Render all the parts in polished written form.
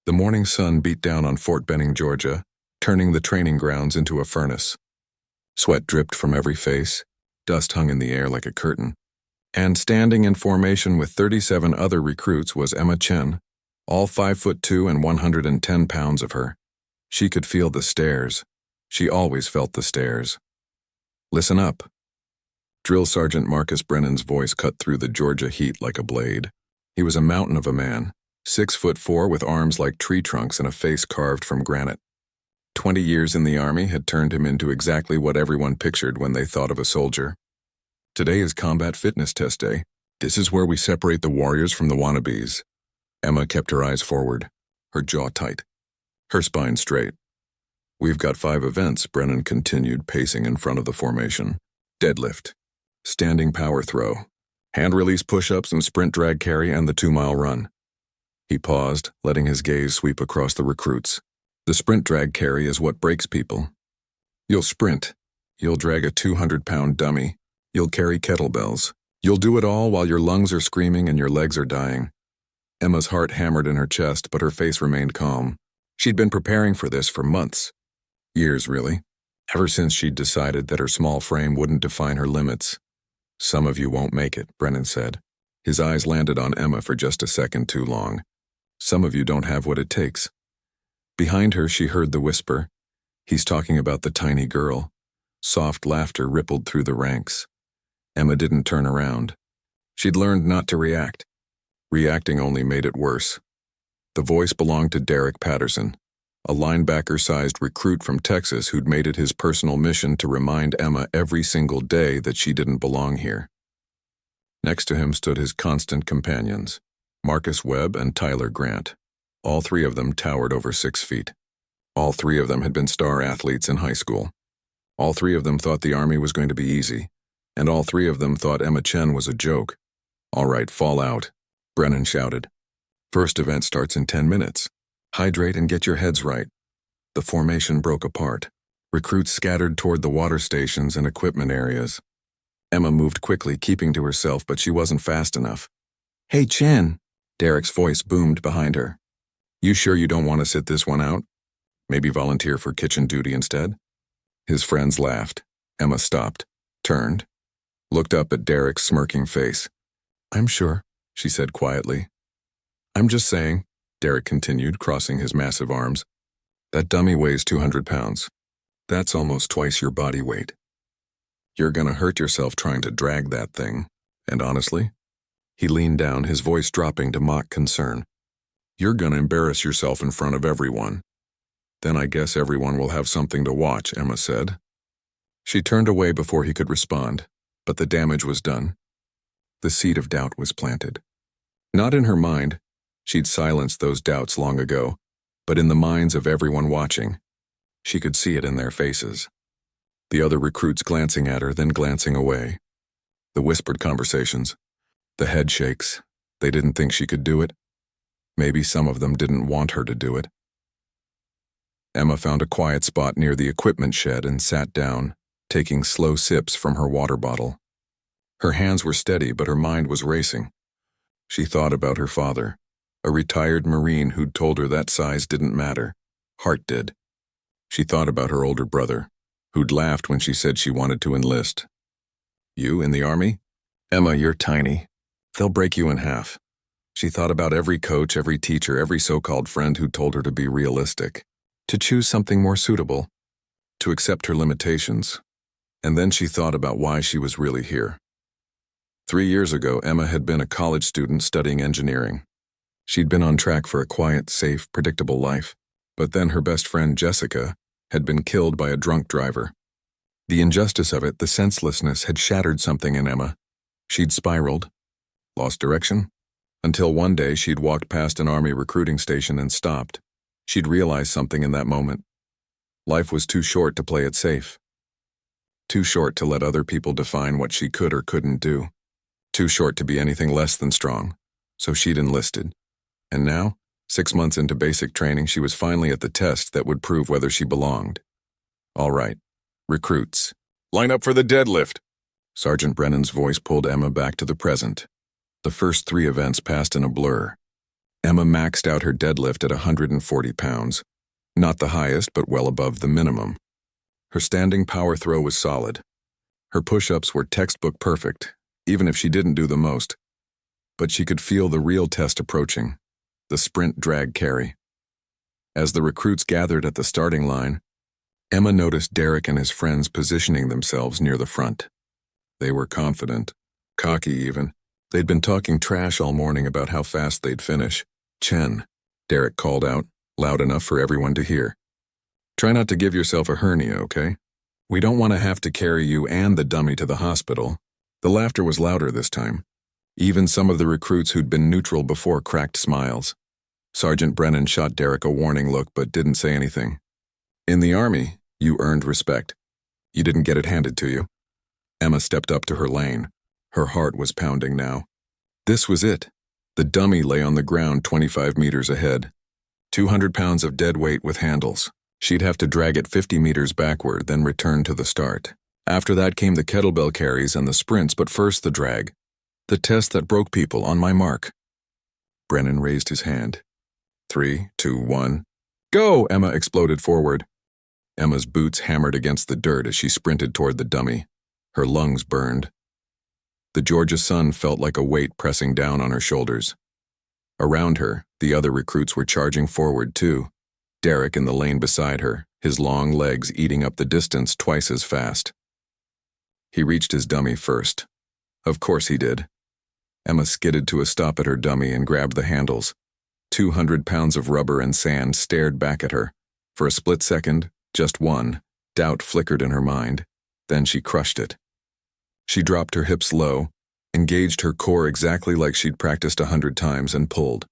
The morning sun beat down on Fort Benning, Georgia, turning the training grounds into a furnace. Sweat dripped from every face, dust hung in the air like a curtain. And standing in formation with 37 other recruits was Emma Chen, all 5'2" and 110 pounds of her. She could feel the stares. She always felt the stares. "Listen up." Drill Sergeant Marcus Brennan's voice cut through the Georgia heat like a blade. He was a mountain of a man, 6'4" with arms like tree trunks and a face carved from granite. 20 years in the Army had turned him into exactly what everyone pictured when they thought of a soldier. "Today is combat fitness test day. This is where we separate the warriors from the wannabes." Emma kept her eyes forward, her jaw tight, her spine straight. "We've got 5 events," Brennan continued, pacing in front of the formation. "Deadlift, standing power throw, hand release push-ups and sprint drag carry, and the 2-mile run." He paused, letting his gaze sweep across the recruits. "The sprint drag carry is what breaks people. You'll sprint. You'll drag a 200-pound dummy. You'll carry kettlebells. You'll do it all while your lungs are screaming and your legs are dying." Emma's heart hammered in her chest, but her face remained calm. She'd been preparing for this for months. Years, really. Ever since she'd decided that her small frame wouldn't define her limits. "Some of you won't make it," Brennan said. His eyes landed on Emma for just a second too long. "Some of you don't have what it takes." Behind her, she heard the whisper. "He's talking about the tiny girl." Soft laughter rippled through the ranks. Emma didn't turn around. She'd learned not to react. Reacting only made it worse. The voice belonged to Derek Patterson, a linebacker-sized recruit from Texas who'd made it his personal mission to remind Emma every single day that she didn't belong here. Next to him stood his constant companions, Marcus Webb and Tyler Grant. All 3 of them towered over 6 feet. All 3 of them had been star athletes in high school. All 3 of them thought the Army was going to be easy, and all 3 of them thought Emma Chen was a joke. "All right, fall out," Brennan shouted. "First event starts in 10 minutes. Hydrate and get your heads right." The formation broke apart. Recruits scattered toward the water stations and equipment areas. Emma moved quickly, keeping to herself, but she wasn't fast enough. "Hey, Chen," Derek's voice boomed behind her. "You sure you don't want to sit this one out? Maybe volunteer for kitchen duty instead?" His friends laughed. Emma stopped, turned, looked up at Derek's smirking face. "I'm sure," she said quietly. "I'm just saying," Derek continued, crossing his massive arms. "That dummy weighs 200 pounds. That's almost twice your body weight. You're gonna hurt yourself trying to drag that thing. And honestly," he leaned down, his voice dropping to mock concern, "you're gonna embarrass yourself in front of everyone." "Then I guess everyone will have something to watch," Emma said. She turned away before he could respond, but the damage was done. The seed of doubt was planted. Not in her mind. She'd silenced those doubts long ago, but in the minds of everyone watching. She could see it in their faces. The other recruits glancing at her, then glancing away. The whispered conversations. The head shakes. They didn't think she could do it. Maybe some of them didn't want her to do it. Emma found a quiet spot near the equipment shed and sat down, taking slow sips from her water bottle. Her hands were steady, but her mind was racing. She thought about her father, a retired Marine who'd told her that size didn't matter. Heart did. She thought about her older brother, who'd laughed when she said she wanted to enlist. "You in the Army? Emma, you're tiny. They'll break you in half." She thought about every coach, every teacher, every so-called friend who told her to be realistic, to choose something more suitable, to accept her limitations. And then she thought about why she was really here. 3 years ago, Emma had been a college student studying engineering. She'd been on track for a quiet, safe, predictable life. But then her best friend, Jessica, had been killed by a drunk driver. The injustice of it, the senselessness, had shattered something in Emma. She'd spiraled, lost direction, until one day she'd walked past an Army recruiting station and stopped. She'd realized something in that moment. Life was too short to play it safe. Too short to let other people define what she could or couldn't do. Too short to be anything less than strong. So she'd enlisted. And now, 6 months into basic training, she was finally at the test that would prove whether she belonged. "All right, recruits, line up for the deadlift." Sergeant Brennan's voice pulled Emma back to the present. The first 3 events passed in a blur. Emma maxed out her deadlift at 140 pounds. Not the highest, but well above the minimum. Her standing power throw was solid. Her push-ups were textbook perfect, even if she didn't do the most. But she could feel the real test approaching, the sprint drag carry. As the recruits gathered at the starting line, Emma noticed Derek and his friends positioning themselves near the front. They were confident, cocky even. They'd been talking trash all morning about how fast they'd finish. "Chen," Derek called out, loud enough for everyone to hear. "Try not to give yourself a hernia, okay? We don't want to have to carry you and the dummy to the hospital." The laughter was louder this time. Even some of the recruits who'd been neutral before cracked smiles. Sergeant Brennan shot Derek a warning look but didn't say anything. "In the Army, you earned respect. You didn't get it handed to you." Emma stepped up to her lane. Her heart was pounding now. This was it. The dummy lay on the ground 25 meters ahead. 200 pounds of dead weight with handles. She'd have to drag it 50 meters backward, then return to the start. After that came the kettlebell carries and the sprints, but first the drag. The test that broke people. On my mark. Brennan raised his hand. 3, 2, 1. "Go!" Emma exploded forward. Emma's boots hammered against the dirt as she sprinted toward the dummy. Her lungs burned. The Georgia sun felt like a weight pressing down on her shoulders. Around her, the other recruits were charging forward too. Derek in the lane beside her, his long legs eating up the distance twice as fast. He reached his dummy first. Of course he did. Emma skidded to a stop at her dummy and grabbed the handles. 200 pounds of rubber and sand stared back at her. For a split second, just one, doubt flickered in her mind. Then she crushed it. She dropped her hips low, engaged her core exactly like she'd practiced 100 times, and pulled.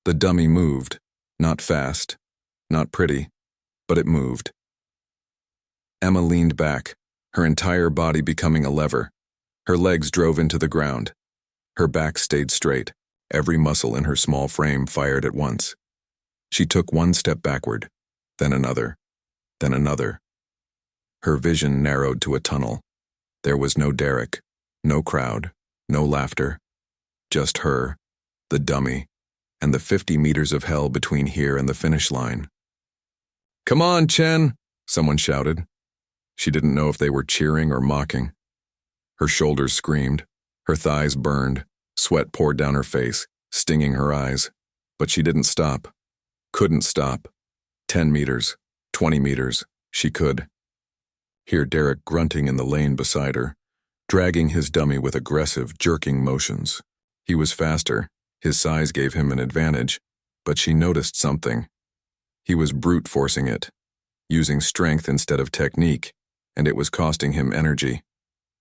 The dummy moved. Not fast, not pretty, but it moved. Emma leaned back, her entire body becoming a lever. Her legs drove into the ground. Her back stayed straight. Every muscle in her small frame fired at once. She took one step backward, then another, then another. Her vision narrowed to a tunnel. There was no Derek, no crowd, no laughter. Just her, the dummy, and the 50 meters of hell between here and the finish line. "Come on, Chen!" someone shouted. She didn't know if they were cheering or mocking. Her shoulders screamed, her thighs burned, sweat poured down her face, stinging her eyes. But she didn't stop. Couldn't stop. 10 meters, 20 meters, she could. Hear Derek grunting in the lane beside her, dragging his dummy with aggressive, jerking motions. He was faster, his size gave him an advantage, but she noticed something. He was brute forcing it, using strength instead of technique, and it was costing him energy.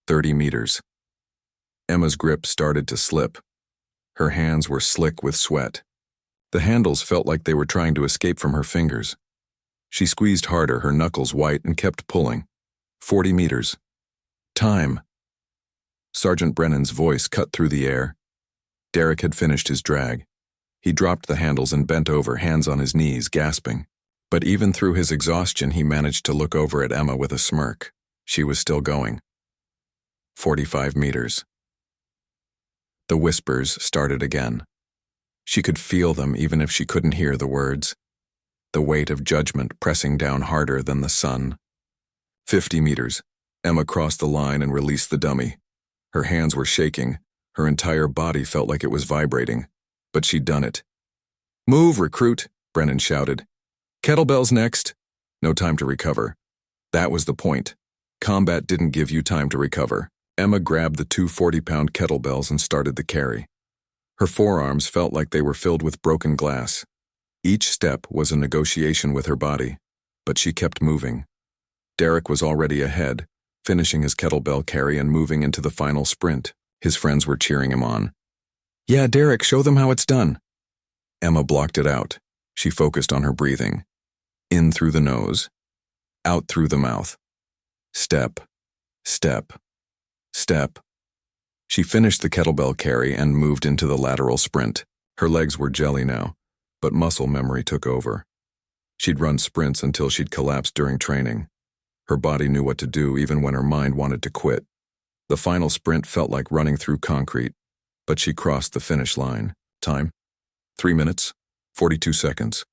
30 meters. Emma's grip started to slip. Her hands were slick with sweat. The handles felt like they were trying to escape from her fingers. She squeezed harder, her knuckles white, and kept pulling. 40 meters. Time. Sergeant Brennan's voice cut through the air. Derek had finished his drag. He dropped the handles and bent over, hands on his knees, gasping. But even through his exhaustion, he managed to look over at Emma with a smirk. She was still going. 45 meters. The whispers started again. She could feel them even if she couldn't hear the words. The weight of judgment pressing down harder than the sun. 50 meters. Emma crossed the line and released the dummy. Her hands were shaking. Her entire body felt like it was vibrating. But she'd done it. "Move, recruit," Brennan shouted. "Kettlebells next." No time to recover. That was the point. Combat didn't give you time to recover. Emma grabbed the two 40-pound kettlebells and started the carry. Her forearms felt like they were filled with broken glass. Each step was a negotiation with her body, but she kept moving. Derek was already ahead, finishing his kettlebell carry and moving into the final sprint. His friends were cheering him on. "Yeah, Derek, show them how it's done." Emma blocked it out. She focused on her breathing. In through the nose, out through the mouth. Step, step, step. She finished the kettlebell carry and moved into the lateral sprint. Her legs were jelly now, but muscle memory took over. She'd run sprints until she'd collapsed during training. Her body knew what to do even when her mind wanted to quit. The final sprint felt like running through concrete, but she crossed the finish line. Time? 3 minutes, 42 seconds.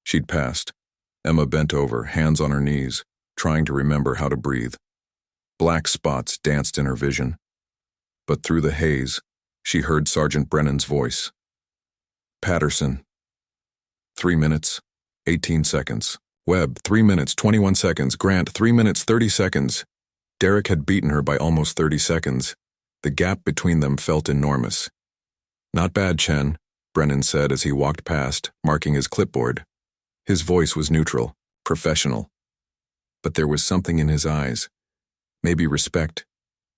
She'd passed. Emma bent over, hands on her knees, trying to remember how to breathe. Black spots danced in her vision. But through the haze, she heard Sergeant Brennan's voice. Patterson. 3 minutes, 18 seconds. Webb, 3 minutes, 21 seconds. Grant, 3 minutes, 30 seconds. Derek had beaten her by almost 30 seconds. The gap between them felt enormous. Not bad, Chen, Brennan said as he walked past, marking his clipboard. His voice was neutral, professional. But there was something in his eyes. Maybe respect,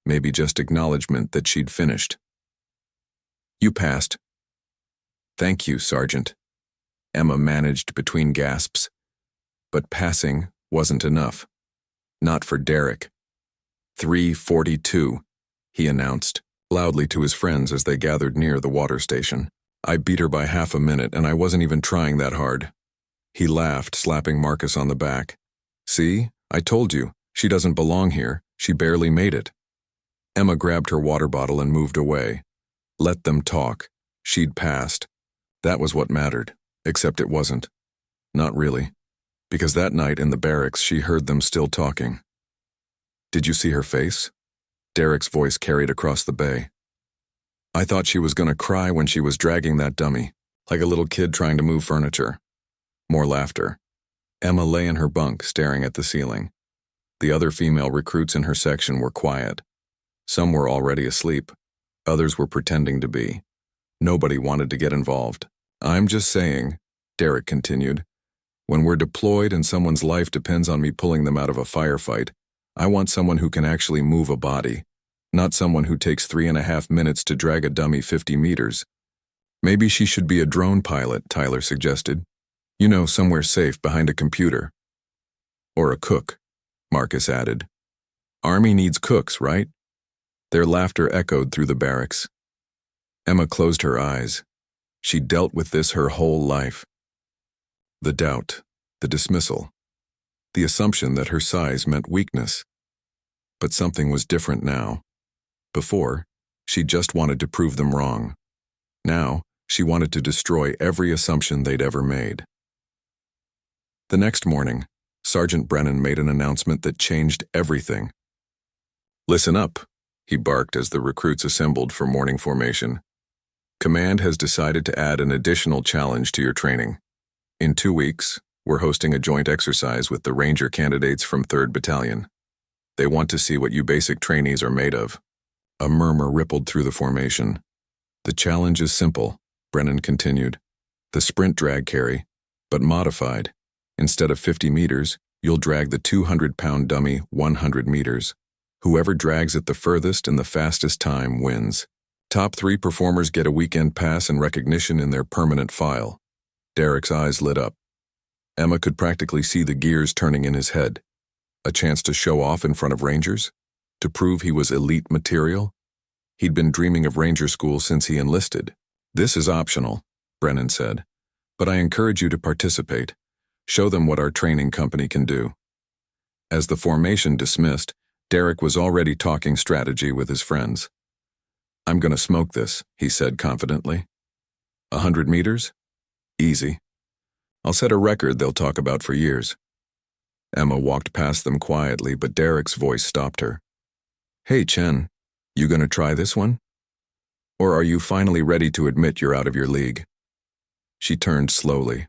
maybe just acknowledgement that she'd finished. You passed. Thank you, Sergeant. Emma managed between gasps. But passing wasn't enough. Not for Derek. 3:42, he announced, loudly to his friends as they gathered near the water station. I beat her by half a minute, and I wasn't even trying that hard. He laughed, slapping Marcus on the back. See, I told you, she doesn't belong here. She barely made it. Emma grabbed her water bottle and moved away. Let them talk. She'd passed. That was what mattered, except it wasn't. Not really. Because that night in the barracks, she heard them still talking. Did you see her face? Derek's voice carried across the bay. I thought she was going to cry when she was dragging that dummy, like a little kid trying to move furniture. More laughter. Emma lay in her bunk, staring at the ceiling. The other female recruits in her section were quiet. Some were already asleep. Others were pretending to be. Nobody wanted to get involved. I'm just saying, Derek continued, when we're deployed and someone's life depends on me pulling them out of a firefight, I want someone who can actually move a body, not someone who takes 3.5 minutes to drag a dummy 50 meters. Maybe she should be a drone pilot, Tyler suggested. You know, somewhere safe behind a computer. Or a cook, Marcus added. Army needs cooks, right? Their laughter echoed through the barracks. Emma closed her eyes. She dealt with this her whole life. The doubt, the dismissal, the assumption that her size meant weakness. But something was different now. Before, she just wanted to prove them wrong. Now, she wanted to destroy every assumption they'd ever made. The next morning, Sergeant Brennan made an announcement that changed everything. Listen up, he barked as the recruits assembled for morning formation. Command has decided to add an additional challenge to your training. In 2 weeks, we're hosting a joint exercise with the Ranger candidates from 3rd Battalion. They want to see what you basic trainees are made of. A murmur rippled through the formation. The challenge is simple, Brennan continued. The sprint drag carry, but modified. Instead of 50 meters, you'll drag the 200-pound dummy 100 meters. Whoever drags it the furthest in the fastest time wins. Top 3 performers get a weekend pass and recognition in their permanent file. Derek's eyes lit up. Emma could practically see the gears turning in his head. A chance to show off in front of Rangers? To prove he was elite material? He'd been dreaming of Ranger school since he enlisted. This is optional, Brennan said. But I encourage you to participate. Show them what our training company can do. As the formation dismissed, Derek was already talking strategy with his friends. I'm gonna smoke this, he said confidently. 100 meters? Easy. I'll set a record they'll talk about for years. Emma walked past them quietly, but Derek's voice stopped her. Hey, Chen, you gonna try this one? Or are you finally ready to admit you're out of your league? She turned slowly,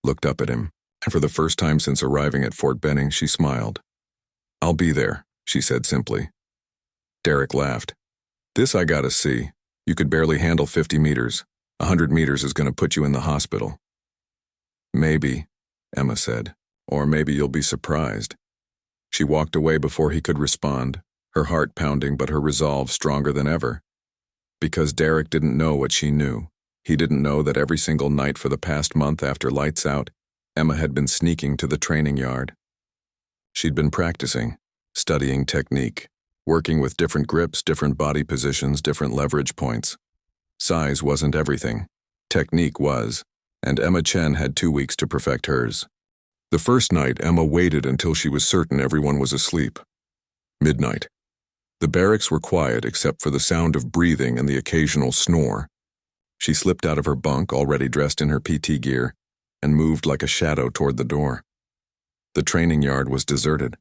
looked up at him, and for the first time since arriving at Fort Benning, she smiled. I'll be there, she said simply. Derek laughed. This I gotta see. You could barely handle 50 meters. 100 meters is gonna put you in the hospital. Maybe, Emma said, or maybe you'll be surprised. She walked away before he could respond, her heart pounding but her resolve stronger than ever. Because Derek didn't know what she knew. He didn't know that every single night for the past month after lights out, Emma had been sneaking to the training yard. She'd been practicing, studying technique, working with different grips, different body positions, different leverage points. Size wasn't everything. Technique was, and Emma Chen had 2 weeks to perfect hers. The first night, Emma waited until she was certain everyone was asleep. Midnight. The barracks were quiet except for the sound of breathing and the occasional snore. She slipped out of her bunk, already dressed in her PT gear, and moved like a shadow toward the door. The training yard was deserted.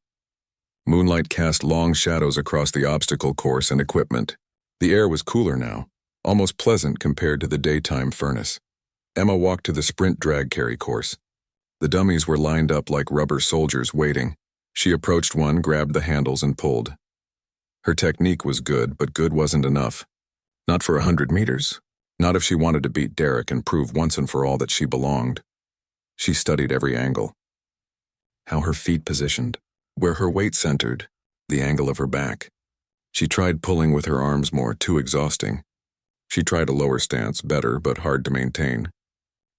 Moonlight cast long shadows across the obstacle course and equipment. The air was cooler now, almost pleasant compared to the daytime furnace. Emma walked to the sprint drag carry course. The dummies were lined up like rubber soldiers waiting. She approached one, grabbed the handles, and pulled. Her technique was good, but good wasn't enough. Not for 100 meters. Not if she wanted to beat Derek and prove once and for all that she belonged. She studied every angle. How her feet positioned, where her weight centered, the angle of her back. She tried pulling with her arms more, too exhausting. She tried a lower stance, better, but hard to maintain.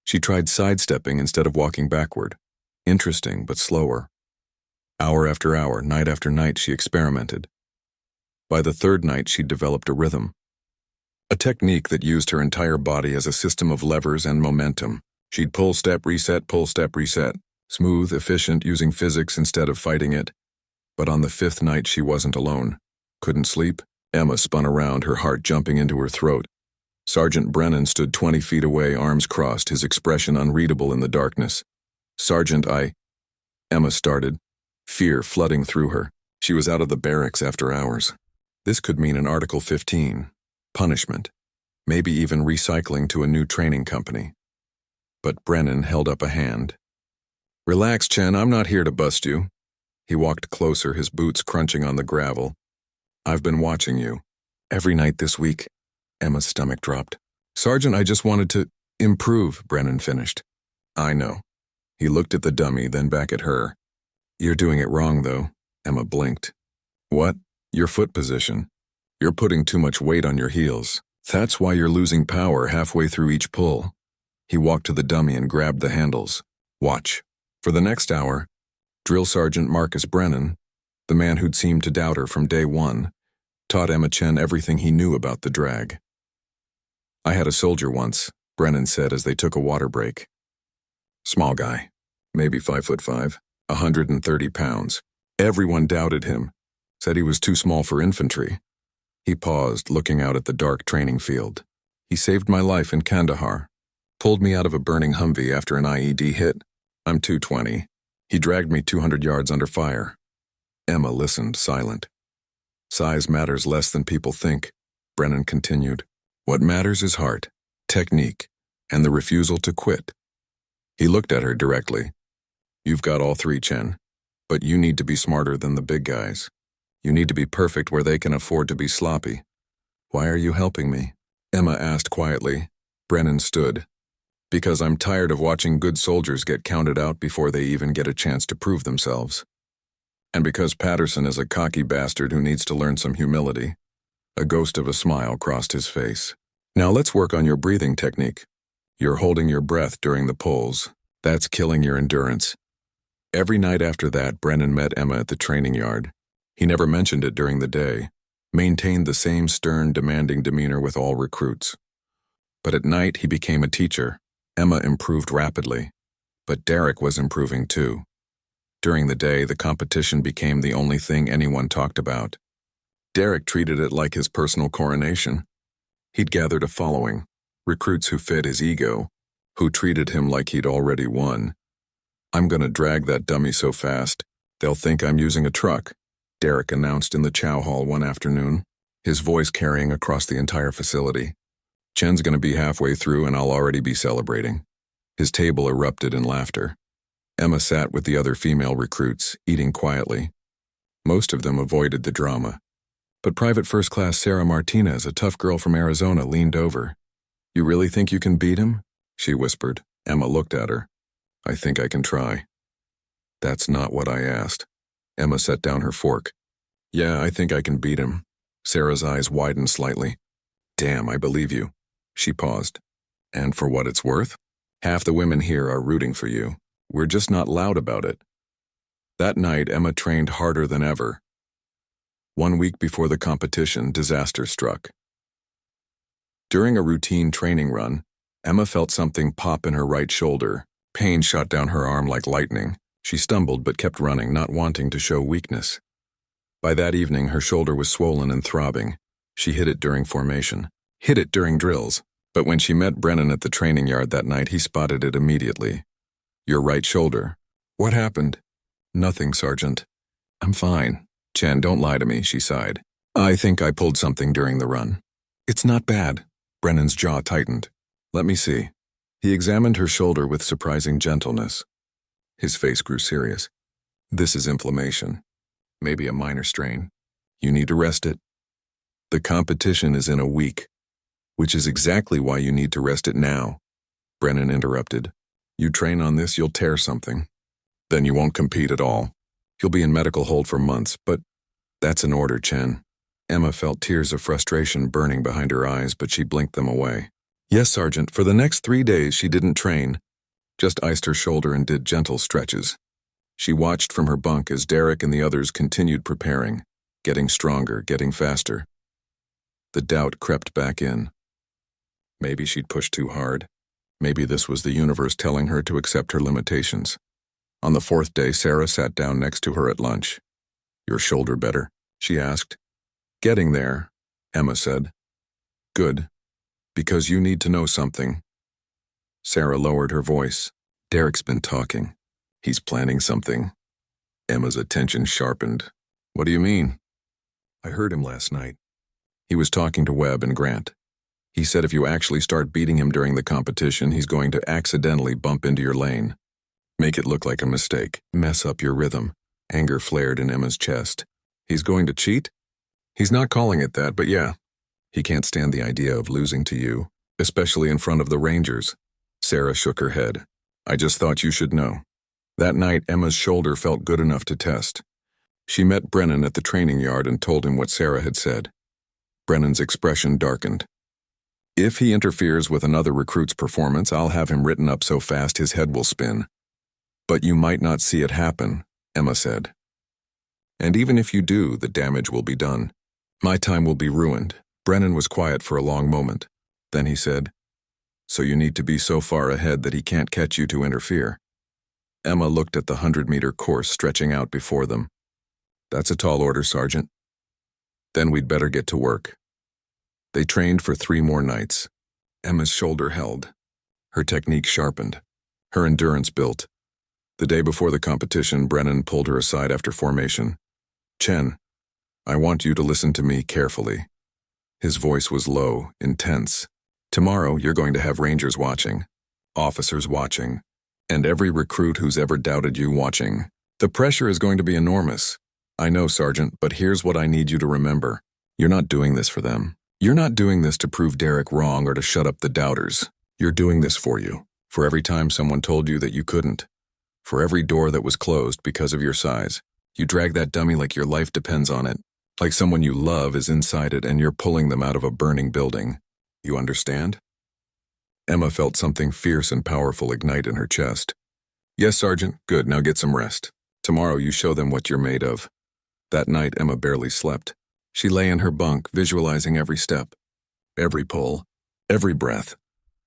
She tried sidestepping instead of walking backward. Interesting, but slower. Hour after hour, night after night, she experimented. By the third night, she'd developed a rhythm. A technique that used her entire body as a system of levers and momentum. She'd pull, step, reset, pull, step, reset. Smooth, efficient, using physics instead of fighting it. But on the fifth night, she wasn't alone. Couldn't sleep? Emma spun around, her heart jumping into her throat. Sergeant Brennan stood 20 feet away, arms crossed, his expression unreadable in the darkness. Sergeant, Emma started, fear flooding through her. She was out of the barracks after hours. This could mean an Article 15, punishment, maybe even recycling to a new training company. But Brennan held up a hand. Relax, Chen, I'm not here to bust you. He walked closer, his boots crunching on the gravel. I've been watching you. Every night this week. Emma's stomach dropped. Sergeant, I just wanted to improve, Brennan finished. I know. He looked at the dummy, then back at her. You're doing it wrong, though. Emma blinked. What? Your foot position. You're putting too much weight on your heels. That's why you're losing power halfway through each pull. He walked to the dummy and grabbed the handles. Watch. For the next hour, Drill Sergeant Marcus Brennan, the man who'd seemed to doubt her from day one, taught Emma Chen everything he knew about the drag. I had a soldier once, Brennan said as they took a water break. Small guy, maybe 5'5", 130 pounds. Everyone doubted him, said he was too small for infantry. He paused, looking out at the dark training field. He saved my life in Kandahar, pulled me out of a burning Humvee after an IED hit. I'm 220. He dragged me 200 yards under fire. Emma listened, silent. Size matters less than people think, Brennan continued. What matters is heart, technique, and the refusal to quit. He looked at her directly. You've got all three, Chen, but you need to be smarter than the big guys. You need to be perfect where they can afford to be sloppy. Why are you helping me? Emma asked quietly. Brennan stood. Because I'm tired of watching good soldiers get counted out before they even get a chance to prove themselves. And because Patterson is a cocky bastard who needs to learn some humility. A ghost of a smile crossed his face. Now let's work on your breathing technique. You're holding your breath during the pulls. That's killing your endurance. Every night after that, Brennan met Emma at the training yard. He never mentioned it during the day. Maintained the same stern, demanding demeanor with all recruits. But at night, he became a teacher. Emma improved rapidly. But Derek was improving too. During the day, the competition became the only thing anyone talked about. Derek treated it like his personal coronation. He'd gathered a following, recruits who fed his ego, who treated him like he'd already won. I'm gonna drag that dummy so fast, they'll think I'm using a truck, Derek announced in the chow hall one afternoon, his voice carrying across the entire facility. Chen's gonna be halfway through and I'll already be celebrating. His table erupted in laughter. Emma sat with the other female recruits, eating quietly. Most of them avoided the drama. But Private First Class Sarah Martinez, a tough girl from Arizona, leaned over. You really think you can beat him? She whispered. Emma looked at her. I think I can try. That's not what I asked. Emma set down her fork. Yeah, I think I can beat him. Sarah's eyes widened slightly. Damn, I believe you. She paused. And for what it's worth? Half the women here are rooting for you. We're just not loud about it. That night, Emma trained harder than ever. 1 week before the competition, disaster struck. During a routine training run, Emma felt something pop in her right shoulder. Pain shot down her arm like lightning. She stumbled but kept running, not wanting to show weakness. By that evening, her shoulder was swollen and throbbing. She hit it during formation. Hit it during drills. But when she met Brennan at the training yard that night, he spotted it immediately. Your right shoulder. What happened? Nothing, Sergeant. I'm fine. Chen, don't lie to me, she sighed. I think I pulled something during the run. It's not bad. Brennan's jaw tightened. Let me see. He examined her shoulder with surprising gentleness. His face grew serious. This is inflammation. Maybe a minor strain. You need to rest it. The competition is in a week, which is exactly why you need to rest it now. Brennan interrupted. You train on this, you'll tear something. Then you won't compete at all. You'll be in medical hold for months, but that's an order, Chen. Emma felt tears of frustration burning behind her eyes, but she blinked them away. Yes, Sergeant, for the next 3 days she didn't train, just iced her shoulder and did gentle stretches. She watched from her bunk as Derek and the others continued preparing, getting stronger, getting faster. The doubt crept back in. Maybe she'd pushed too hard. Maybe this was the universe telling her to accept her limitations. On the 4th day, Sarah sat down next to her at lunch. Your shoulder better? She asked. Getting there, Emma said. Good. Because you need to know something. Sarah lowered her voice. Derek's been talking. He's planning something. Emma's attention sharpened. What do you mean? I heard him last night. He was talking to Webb and Grant. He said if you actually start beating him during the competition, he's going to accidentally bump into your lane. Make it look like a mistake. Mess up your rhythm. Anger flared in Emma's chest. He's going to cheat? He's not calling it that, but yeah. He can't stand the idea of losing to you, especially in front of the Rangers. Sarah shook her head. I just thought you should know. That night, Emma's shoulder felt good enough to test. She met Brennan at the training yard and told him what Sarah had said. Brennan's expression darkened. If he interferes with another recruit's performance, I'll have him written up so fast his head will spin. But you might not see it happen, Emma said. And even if you do, the damage will be done. My time will be ruined. Brennan was quiet for a long moment. Then he said, So you need to be so far ahead that he can't catch you to interfere. Emma looked at the 100-meter course stretching out before them. That's a tall order, Sergeant. Then we'd better get to work. They trained for 3 more nights. Emma's shoulder held. Her technique sharpened. Her endurance built. The day before the competition, Brennan pulled her aside after formation. Chen, I want you to listen to me carefully. His voice was low, intense. Tomorrow, you're going to have Rangers watching, officers watching, and every recruit who's ever doubted you watching. The pressure is going to be enormous. I know, Sergeant, but here's what I need you to remember. You're not doing this for them. You're not doing this to prove Derek wrong or to shut up the doubters. You're doing this for you, for every time someone told you that you couldn't, for every door that was closed because of your size. You drag that dummy like your life depends on it, like someone you love is inside it and you're pulling them out of a burning building. You understand? Emma felt something fierce and powerful ignite in her chest. Yes, Sergeant. Good, now get some rest. Tomorrow you show them what you're made of. That night, Emma barely slept. She lay in her bunk, visualizing every step, every pull, every breath.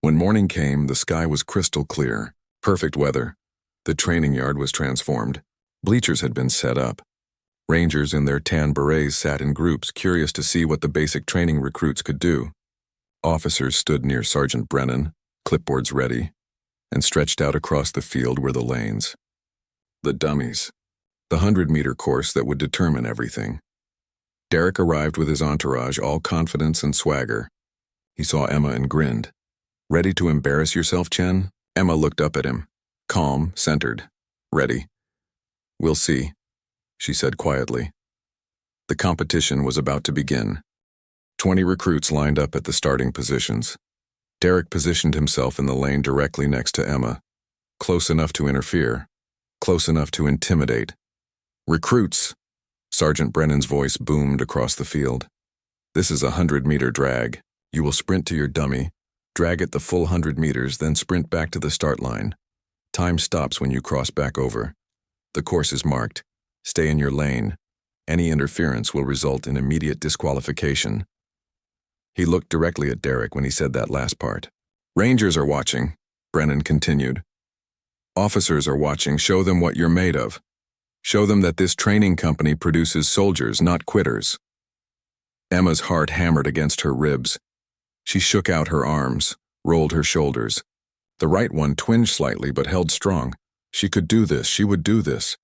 When morning came, the sky was crystal clear. Perfect weather. The training yard was transformed. Bleachers had been set up. Rangers in their tan berets sat in groups, curious to see what the basic training recruits could do. Officers stood near Sergeant Brennan, clipboards ready, and stretched out across the field were the lanes. The dummies. The 100-meter course that would determine everything. Derek arrived with his entourage, all confidence and swagger. He saw Emma and grinned. Ready to embarrass yourself, Chen? Emma looked up at him. Calm, centered. Ready. We'll see, she said quietly. The competition was about to begin. 20 recruits lined up at the starting positions. Derek positioned himself in the lane directly next to Emma. Close enough to interfere. Close enough to intimidate. Recruits! Sergeant Brennan's voice boomed across the field. This is a 100-meter drag. You will sprint to your dummy, drag it the full 100 meters, then sprint back to the start line. Time stops when you cross back over. The course is marked. Stay in your lane. Any interference will result in immediate disqualification. He looked directly at Derek when he said that last part. Rangers are watching, Brennan continued. Officers are watching. Show them what you're made of. Show them that this training company produces soldiers, not quitters. Emma's heart hammered against her ribs. She shook out her arms, rolled her shoulders. The right one twinged slightly but held strong. She could do this, she would do this.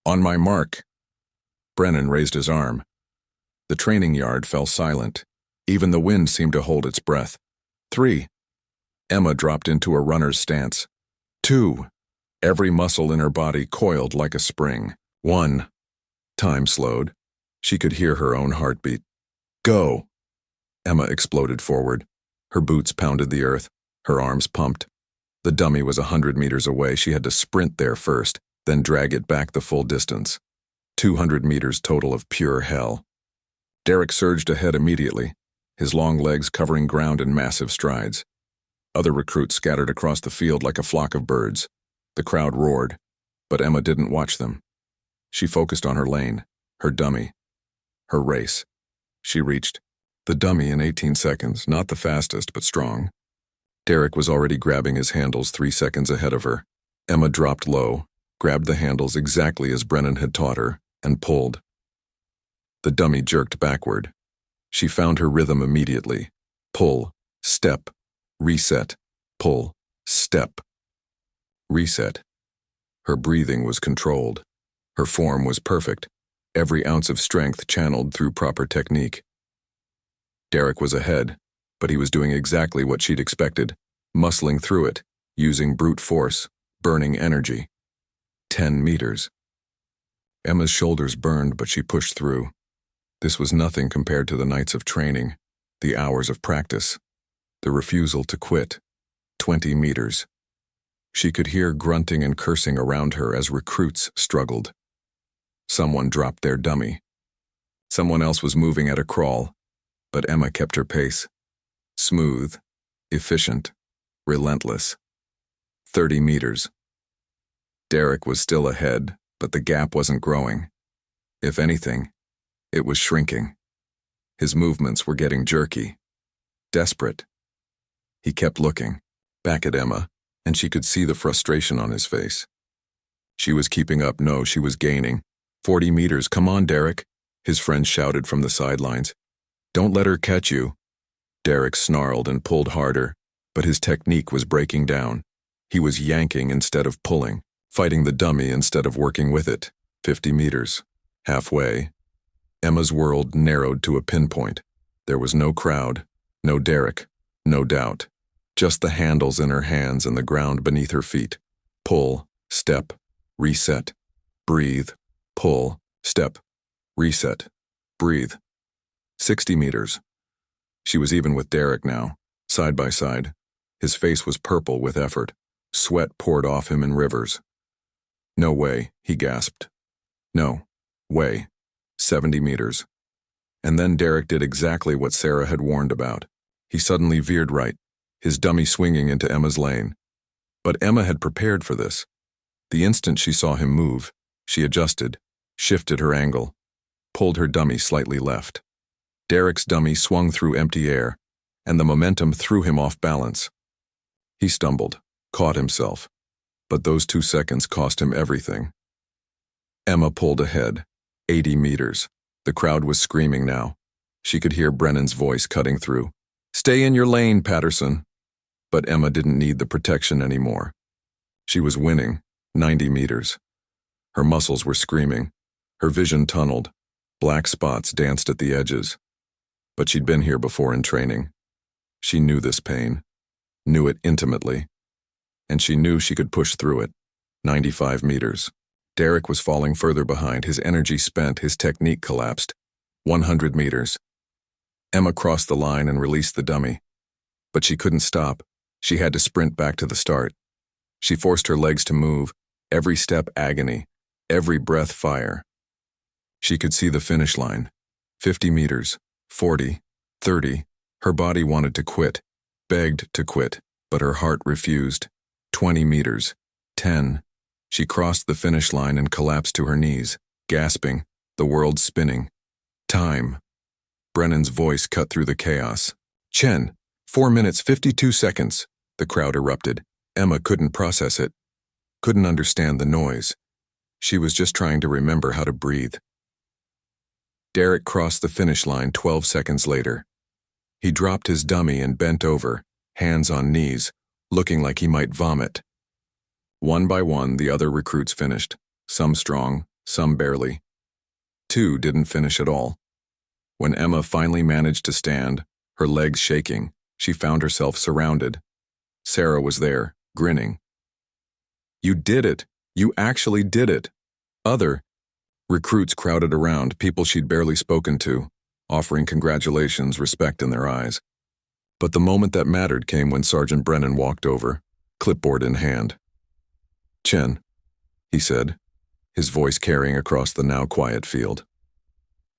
On my mark. Brennan raised his arm. The training yard fell silent. Even the wind seemed to hold its breath. 3. Emma dropped into a runner's stance. 2. Every muscle in her body coiled like a spring. 1. Time slowed. She could hear her own heartbeat. Go! Emma exploded forward. Her boots pounded the earth. Her arms pumped. The dummy was 100 meters away. She had to sprint there first, then drag it back the full distance. 200 meters total of pure hell. Derek surged ahead immediately, his long legs covering ground in massive strides. Other recruits scattered across the field like a flock of birds. The crowd roared, but Emma didn't watch them. She focused on her lane, her dummy, her race. She reached the dummy in 18 seconds, not the fastest, but strong. Derek was already grabbing his handles 3 seconds ahead of her. Emma dropped low, grabbed the handles exactly as Brennan had taught her, and pulled. The dummy jerked backward. She found her rhythm immediately. Pull, step, reset, pull, step, reset. Her breathing was controlled. Her form was perfect, every ounce of strength channeled through proper technique. Derek was ahead, but he was doing exactly what she'd expected, muscling through it, using brute force, burning energy. 10 meters. Emma's shoulders burned, but she pushed through. This was nothing compared to the nights of training, the hours of practice, the refusal to quit. 20 meters. She could hear grunting and cursing around her as recruits struggled. Someone dropped their dummy. Someone else was moving at a crawl, but Emma kept her pace. Smooth, efficient, relentless. 30 meters. Derek was still ahead, but the gap wasn't growing. If anything, it was shrinking. His movements were getting jerky, desperate. He kept looking, back at Emma, and she could see the frustration on his face. She was keeping up. No, she was gaining. 40 meters, come on, Derek, his friend shouted from the sidelines. Don't let her catch you. Derek snarled and pulled harder, but his technique was breaking down. He was yanking instead of pulling, fighting the dummy instead of working with it. 50 meters. Halfway. Emma's world narrowed to a pinpoint. There was no crowd, no Derek, no doubt. Just the handles in her hands and the ground beneath her feet. Pull, step, reset, breathe, pull, step, reset, breathe. 60 meters. She was even with Derek now, side by side. His face was purple with effort. Sweat poured off him in rivers. No way, he gasped. No way. 70 meters. And then Derek did exactly what Sarah had warned about. He suddenly veered right, his dummy swinging into Emma's lane. But Emma had prepared for this. The instant she saw him move, she adjusted, shifted her angle, pulled her dummy slightly left. Derek's dummy swung through empty air, and the momentum threw him off balance. He stumbled, caught himself, but those 2 seconds cost him everything. Emma pulled ahead, 80 meters. The crowd was screaming now. She could hear Brennan's voice cutting through. Stay in your lane, Patterson. But Emma didn't need the protection anymore. She was winning, 90 meters. Her muscles were screaming. Her vision tunneled. Black spots danced at the edges. But she'd been here before in training. She knew this pain, knew it intimately, and she knew she could push through it. 95 meters. Derek was falling further behind, his energy spent, his technique collapsed. 100 meters. Emma crossed the line and released the dummy. But she couldn't stop. She had to sprint back to the start. She forced her legs to move, every step agony, every breath fire. She could see the finish line. 50 meters, 40, 30. Her body wanted to quit, begged to quit, but her heart refused. 20 meters, 10. She crossed the finish line and collapsed to her knees, gasping, the world spinning. Time. Brennan's voice cut through the chaos. Chen, 4 minutes, 52 seconds. The crowd erupted. Emma couldn't process it, couldn't understand the noise. She was just trying to remember how to breathe. Derek crossed the finish line 12 seconds later. He dropped his dummy and bent over, hands on knees, looking like he might vomit. One by one, the other recruits finished, some strong, some barely. 2 didn't finish at all. When Emma finally managed to stand, her legs shaking, she found herself surrounded. Sarah was there, grinning. "You did it! You actually did it!" Other recruits crowded around, people she'd barely spoken to, offering congratulations, respect in their eyes. But the moment that mattered came when Sergeant Brennan walked over, clipboard in hand. "Chen," he said, his voice carrying across the now quiet field.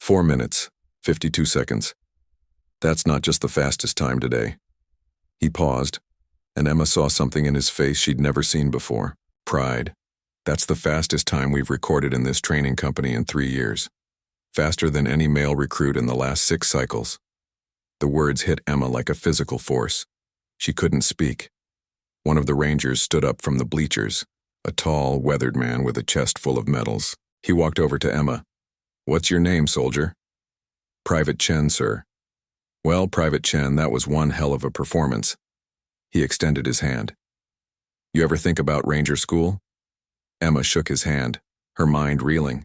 4 minutes, 52 seconds. That's not just the fastest time today. He paused, and Emma saw something in his face she'd never seen before. Pride. "That's the fastest time we've recorded in this training company in 3 years. Faster than any male recruit in the last 6 cycles. The words hit Emma like a physical force. She couldn't speak. One of the Rangers stood up from the bleachers, a tall, weathered man with a chest full of medals. He walked over to Emma. "What's your name, soldier?" "Private Chen, sir." "Well, Private Chen, that was one hell of a performance." He extended his hand. "You ever think about Ranger School?" Emma shook his hand, her mind reeling.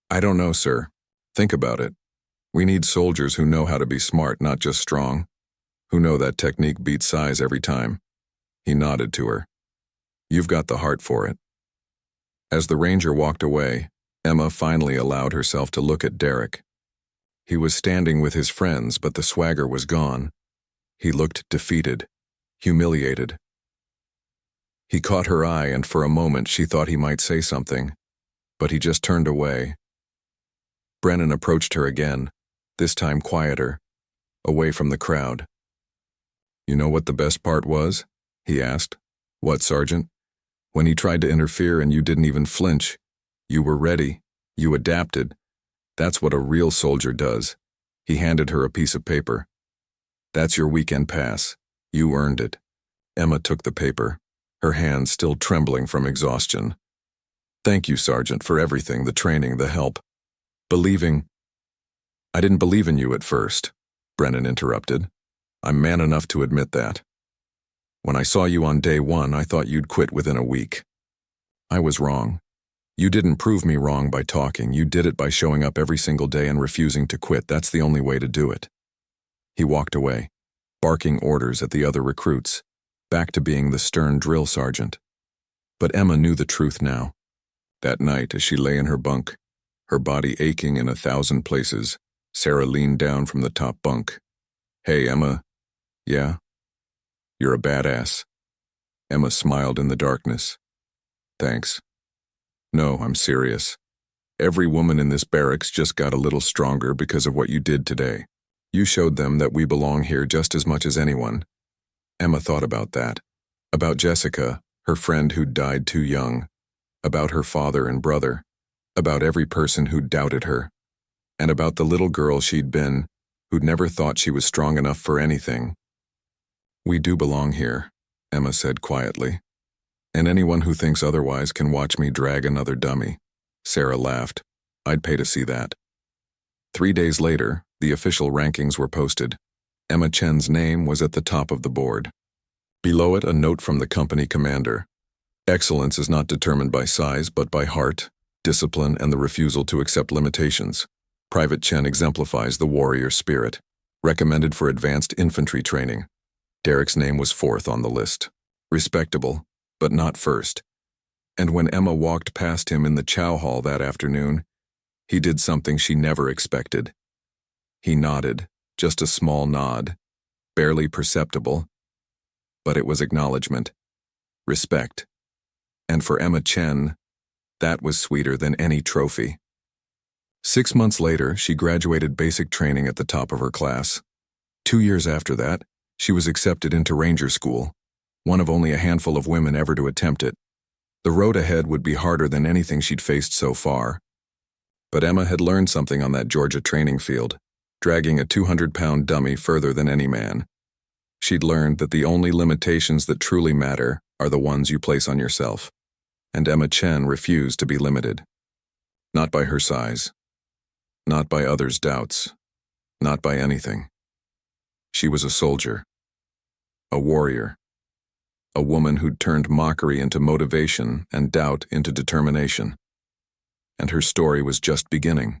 I don't know, sir. Think about it. We need soldiers who know how to be smart, not just strong. Who know that technique beats size every time." He nodded to her. "You've got the heart for it." As the Ranger walked away, Emma finally allowed herself to look at Derek. He was standing with his friends, but the swagger was gone. He looked defeated, humiliated. He caught her eye, and for a moment she thought he might say something, but he just turned away. Brennan approached her again, this time quieter, away from the crowd. "You know what the best part was?" he asked. "What, Sergeant?" "When he tried to interfere and you didn't even flinch. You were ready. You adapted. That's what a real soldier does." He handed her a piece of paper. "That's your weekend pass. You earned it." Emma took the paper, her hands still trembling from exhaustion. "Thank you, Sergeant, for everything, the training, the help. I didn't believe in you at first," Brennan interrupted. "I'm man enough to admit that. When I saw you on day 1, I thought you'd quit within a week. I was wrong. You didn't prove me wrong by talking. You did it by showing up every single day and refusing to quit. That's the only way to do it." He walked away, barking orders at the other recruits, back to being the stern drill sergeant. But Emma knew the truth now. That night, as she lay in her bunk, her body aching in 1,000 places, Sarah leaned down from the top bunk. "Hey, Emma." "Yeah?" "You're a badass." Emma smiled in the darkness. "Thanks." "No, I'm serious. Every woman in this barracks just got a little stronger because of what you did today. You showed them that we belong here just as much as anyone." Emma thought about that. About Jessica, her friend who'd died too young. About her father and brother. About every person who'd doubted her. And about the little girl she'd been, who'd never thought she was strong enough for anything. "We do belong here," Emma said quietly. "And anyone who thinks otherwise can watch me drag another dummy." Sarah laughed. "I'd pay to see that." 3 days later, the official rankings were posted. Emma Chen's name was at the top of the board. Below it, a note from the company commander. "Excellence is not determined by size, but by heart, discipline, and the refusal to accept limitations. Private Chen exemplifies the warrior spirit. Recommended for advanced infantry training." Derek's name was 4th on the list. Respectable, but not first. And when Emma walked past him in the chow hall that afternoon, he did something she never expected. He nodded, just a small nod, barely perceptible, but it was acknowledgement, respect. And for Emma Chen, that was sweeter than any trophy. 6 months later, she graduated basic training at the top of her class. 2 years after that, she was accepted into Ranger School, one of only a handful of women ever to attempt it. The road ahead would be harder than anything she'd faced so far. But Emma had learned something on that Georgia training field, dragging a 200-pound dummy further than any man. She'd learned that the only limitations that truly matter are the ones you place on yourself. And Emma Chen refused to be limited. Not by her size. Not by others' doubts. not by anything. She was a soldier, a warrior, a woman who'd turned mockery into motivation and doubt into determination. And her story was just beginning.